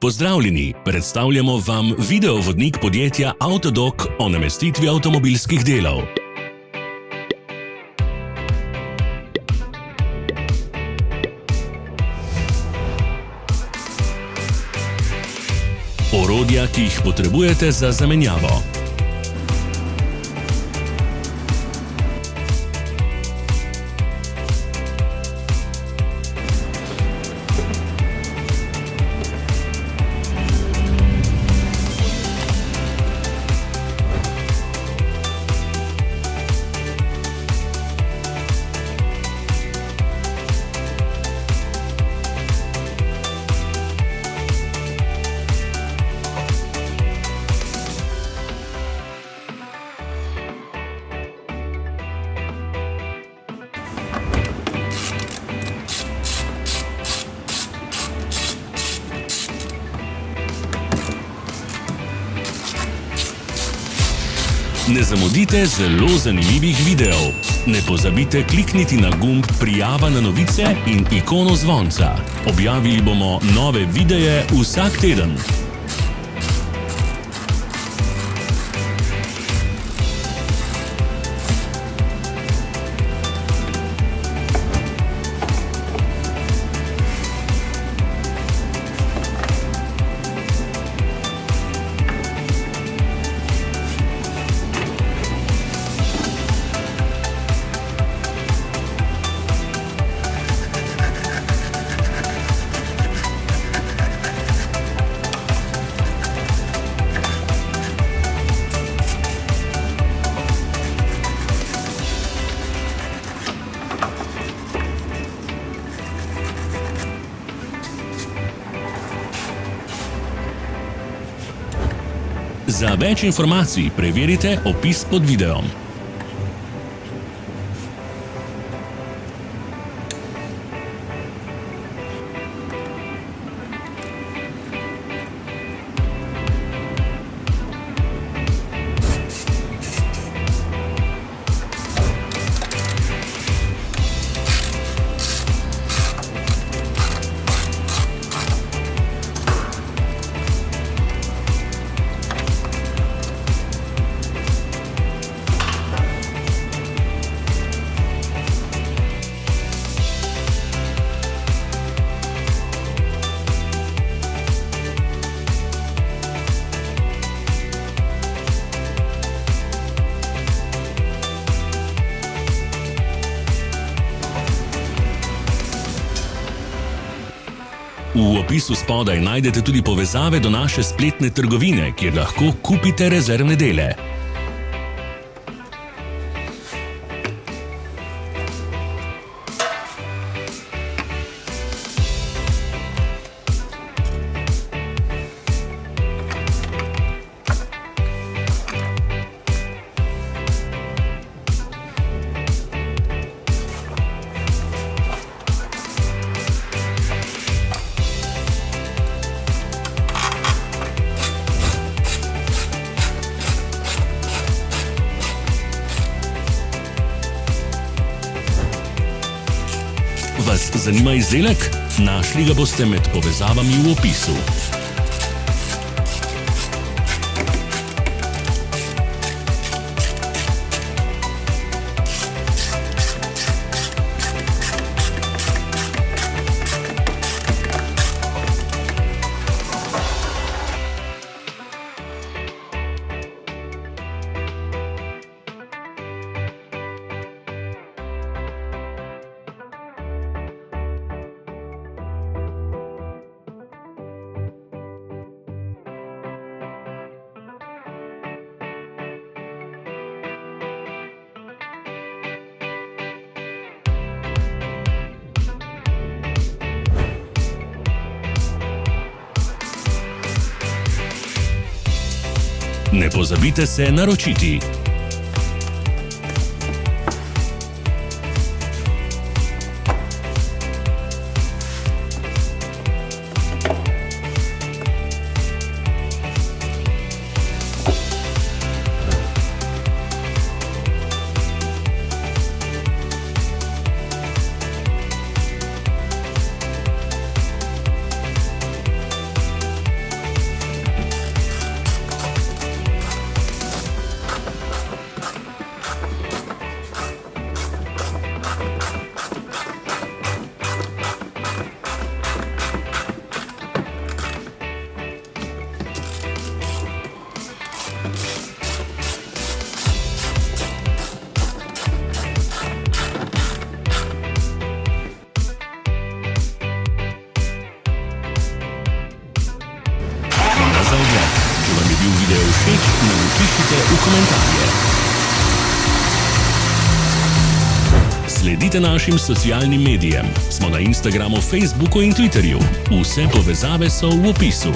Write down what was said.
Pozdravljeni, predstavljamo vam videovodnik podjetja Avtodok o namestitvi avtomobilskih delov. Orodja, ki jih potrebujete za zamenjavo. Ne zamudite zelo zanimivih videov. Ne pozabite klikniti na gumb Prijava na novice in ikono zvonca. Objavili bomo nove videe vsak teden. Za več informacij preverite opis pod videom. V opisu spodaj najdete tudi povezave do naše spletne trgovine, kjer lahko kupite rezervne dele. Vas zanima izdelek? Našli ga boste med povezavami v opisu. Ne pozabite se naročiti. komentarje. Sledite našim socialnim medijem. Smo na Instagramu, Facebooku in Twitterju. Vse povezave so v opisu.